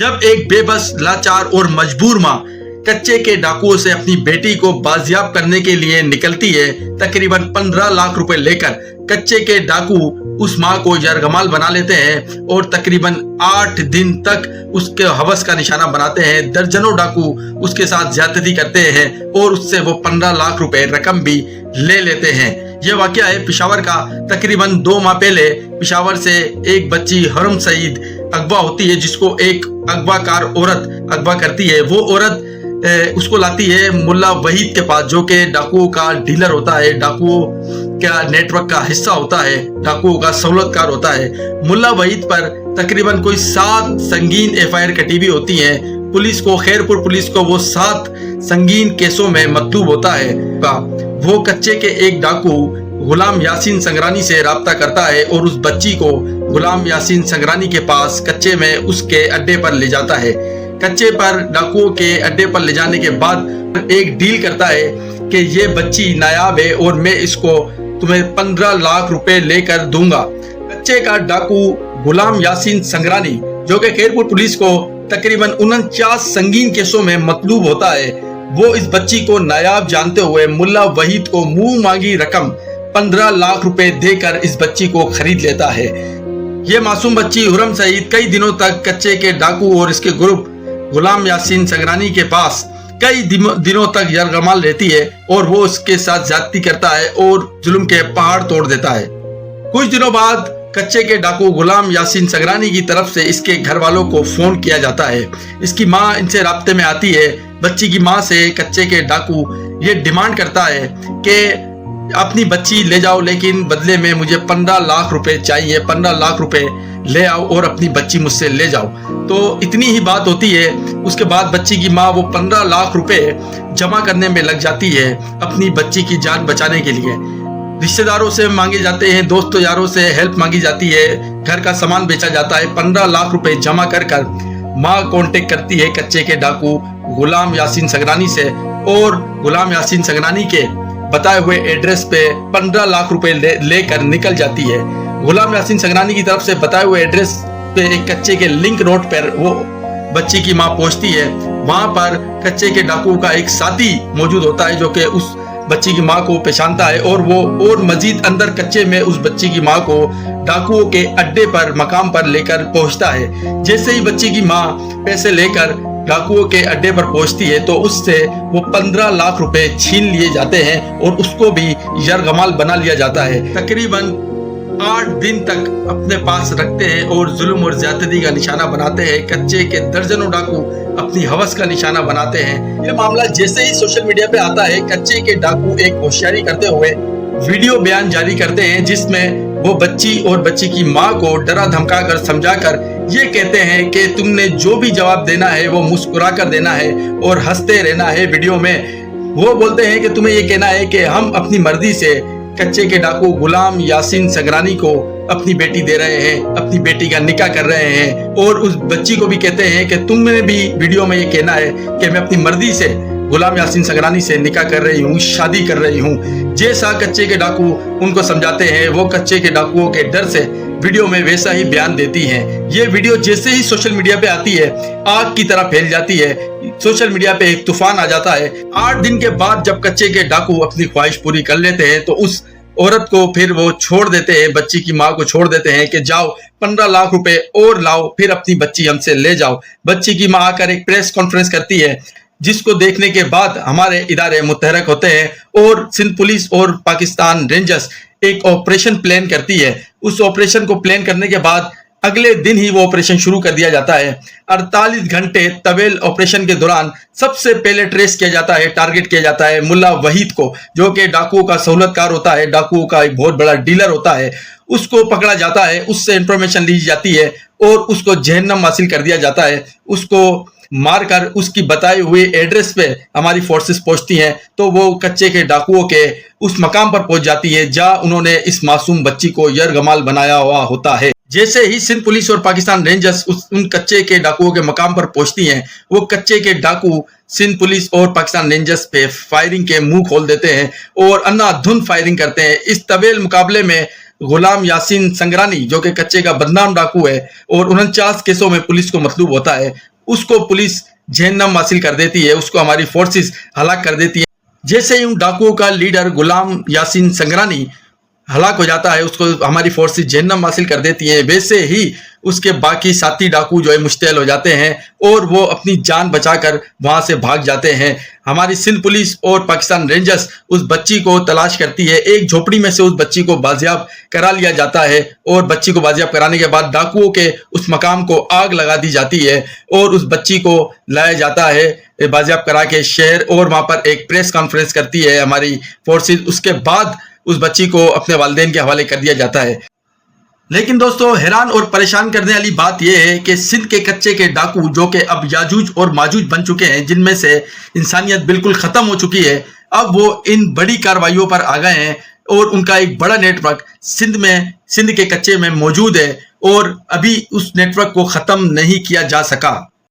जब एक बेबस, लाचार और मजबूर माँ कच्चे के डाकुओं से अपनी बेटी को बाजियाब करने के लिए निकलती है, तकरीबन 15 लाख रुपए लेकर कच्चे के डाकू उस माँ को यरगमाल बना लेते हैं और तकरीबन 8 दिन तक उसके हवस का निशाना बनाते हैं। दर्जनों डाकू उसके साथ ज्यादती करते हैं और उससे वो 15 लाख रुपए रकम भी ले लेते हैं। यह वाकया है पिशावर का। तकरीबन 2 माह पहले पिशावर से एक बच्ची हरम सईद अगवा होती है, जिसको एक अगवाकार औरत अगवा करती है। वो औरत उसको लाती है मुल्ला वहीद के पास, जो कि डाकुओं का डीलर होता है, डाकुओं का नेटवर्क का हिस्सा होता है, डाकुओं का सहूलतकार होता है। मुल्ला वहीद पर तकरीबन कोई 7 संगीन FIR कटी हुई होती हैं। पुलिस को, खैरपुर पुलिस को वो 7 संगीन केसों में मतलूब होता है। वो कच्चे के एक डाकू गुलाम यासीन संगरानी से राब्ता करता है और उस बच्ची को गुलाम यासीन संगरानी के पास कच्चे में उसके अड्डे पर ले जाता है। कच्चे पर डाकुओं के अड्डे पर ले जाने के बाद एक डील करता है कि ये बच्ची नायाब है और मैं इसको तुम्हें 15 लाख रुपए लेकर दूंगा। कच्चे का डाकू गुलाम यासीन संगरानी, जो कि खैरपुर पुलिस को तकरीबन 49 संगीन केसों में मतलूब होता है, वो इस बच्ची को नायाब जानते हुए मुल्ला वहीद को मुंह मांगी रकम 15 लाख रुपए देकर इस बच्ची को खरीद लेता है। ये मासूम बच्ची हुरम सईद कई दिनों तक कच्चे के डाकू और इसके ग्रुप गुलाम यासीन संगरानी के पास कई दिनों तक यरगमाल रहती है और वो उसके साथ ज्यादती करता है और जुल्म के पहाड़ तोड़ देता है। कुछ दिनों बाद कच्चे के डाकू गुलाम यासीन संगरानी की तरफ से इसके घर वालों को फोन किया जाता है। इसकी माँ इनसे राब्ते में आती है। बच्ची की माँ से कच्चे के डाकू ये डिमांड करता है कि अपनी बच्ची ले जाओ, लेकिन बदले में मुझे 15 लाख रुपए चाहिए, 15 लाख रुपए ले आओ और अपनी बच्ची मुझसे ले जाओ। तो इतनी ही बात होती है। उसके बाद बच्ची की माँ वो 15 लाख रुपए जमा करने में लग जाती है अपनी बच्ची की जान बचाने के लिए। रिश्तेदारों से मांगे जाते हैं, दोस्तों यारों से हेल्प मांगी जाती है, घर का सामान बेचा जाता है। 15 लाख रुपए जमा कर माँ कांटेक्ट करती है कच्चे के डाकू गुलाम यासीन संगरानी से और गुलाम यासीन संगरानी के बताए हुए एड्रेस पे 15 लाख रुपए लेकर निकल जाती है। गुलाम यासीन संगरानी की तरफ से बताए हुए एड्रेस पे एक कच्चे के लिंक रोड पर वो बच्ची की माँ पहुंचती है। वहां पर कच्चे के डाकू का एक साथी मौजूद होता है, जो कि उस बच्ची की माँ को पहचानता है और वो और मजीद अंदर कच्चे में उस बच्ची की माँ को डाकुओं के अड्डे पर मकाम पर लेकर पहुंचता है। जैसे ही बच्ची की माँ पैसे लेकर डाकुओं के अड्डे पर पहुंचती है तो उससे वो 15 लाख रुपए छीन लिए जाते हैं और उसको भी यरगमाल बना लिया जाता है। तकरीबन 8 दिन तक अपने पास रखते हैं और जुल्म और ज्यादती का निशाना बनाते हैं। कच्चे के दर्जनों डाकू अपनी हवस का निशाना बनाते हैं। ये मामला जैसे ही सोशल मीडिया पे आता है, कच्चे के डाकू एक होशियारी करते हुए वीडियो बयान जारी करते हैं, जिसमें वो बच्ची और बच्ची की माँ को डरा धमका कर समझा कर ये कहते हैं कि तुमने जो भी जवाब देना है वो मुस्कुरा कर देना है और हंसते रहना है। वीडियो में वो बोलते हैं कि तुम्हें ये कहना है कि हम अपनी मर्जी से कच्चे के डाकू गुलाम यासीन संगरानी को अपनी बेटी दे रहे हैं, अपनी बेटी का निकाह कर रहे हैं। और उस बच्ची को भी कहते हैं कि तुमने भी वीडियो में ये कहना है कि मैं अपनी मर्जी से गुलाम यासीन संगरानी से निकाह कर रही हूँ, शादी कर रही हूँ। जैसा कच्चे के डाकू उनको समझाते हैं, वो कच्चे के डाकुओं के डर से वीडियो में वैसा ही बयान देती हैं। ये वीडियो जैसे ही सोशल मीडिया पे आती है, आग की तरह फैल जाती है। सोशल मीडिया पे एक तूफान आ जाता है। 8 दिन के बाद जब कच्चे के डाकू अपनी ख्वाहिश पूरी कर लेते हैं तो उस औरत को फिर वो छोड़ देते हैं, बच्ची की माँ को छोड़ देते हैं कि जाओ 15 लाख रुपए और लाओ, फिर अपनी बच्ची हमसे ले जाओ। बच्ची की माँ आकर एक प्रेस कॉन्फ्रेंस करती है, जिसको देखने के बाद हमारे इदारे मुतहरक होते हैं और सिंध पुलिस और पाकिस्तान रेंजर्स एक ऑपरेशन प्लान करती है। उस ऑपरेशन को प्लान करने के बाद अगले दिन ही वो ऑपरेशन शुरू कर दिया जाता है। 48 घंटे तवेल ऑपरेशन के दौरान सबसे पहले ट्रेस किया जाता है, टारगेट किया जाता है मुल्ला वहीद को, जो कि डाकुओं का सहूलतकार होता है, डाकुओं का एक बहुत बड़ा डीलर होता है। उसको पकड़ा जाता है, उससे इंफॉर्मेशन ली जाती है और उसको जहन्नम हासिल कर दिया जाता है। उसको मारकर उसकी बताई हुई एड्रेस पे हमारी फोर्सेस पहुंचती हैं तो वो कच्चे के डाकुओं के उस मकाम पर पहुंच जाती है जहां उन्होंने इस मासूम बच्ची को यरगमाल बनाया हुआ होता है। जैसे ही सिंध पुलिस और पाकिस्तान रेंजर्स उन कच्चे के डाकुओं के मकाम पर पहुंचती हैं, वो कच्चे के डाकू सिंध पुलिस और पाकिस्तान रेंजर्स पे फायरिंग के मुंह खोल देते हैं और अंधाधुंध फायरिंग करते हैं। इस तवेल मुकाबले में गुलाम यासीन संगरानी, जो कि कच्चे का बदनाम डाकू है और 49 केसों में पुलिस को मतलूब होता है, उसको पुलिस जहन्नम हासिल कर देती है, उसको हमारी फोर्सेस हलाक कर देती है। जैसे ही उन डाकुओं का लीडर गुलाम यासीन संगरानी हलाक हो जाता है, उसको हमारी फोर्सेस जहन्नम हासिल कर देती हैं, वैसे ही उसके बाकी साथी डाकू जो है मुश्तैल हो जाते हैं और वो अपनी जान बचाकर वहां से भाग जाते हैं। हमारी सिंध पुलिस और पाकिस्तान रेंजर्स उस बच्ची को तलाश करती है। एक झोपड़ी में से उस बच्ची को बाजियाब करा लिया जाता है और बच्ची को बाजियाब कराने के बाद डाकुओं के उस मकाम को आग लगा दी जाती है और उस बच्ची को लाया जाता है बाजियाब करा के शहर, और वहां पर एक प्रेस कॉन्फ्रेंस करती है हमारी फोर्सेस। उसके बाद उस बच्ची को अपने वालिदैन के हवाले कर दिया जाता है। लेकिन दोस्तों, हैरान और परेशान करने वाली बात यह है कि सिंध के कच्चे के डाकू, जो कि अब याजूज और माजूज बन चुके हैं, जिनमें से इंसानियत बिल्कुल खत्म हो चुकी है, अब वो इन बड़ी कार्रवाइयों पर आ गए हैं और उनका एक बड़ा नेटवर्क सिंध के कच्चे में मौजूद है और अभी उस नेटवर्क को खत्म नहीं किया जा सका।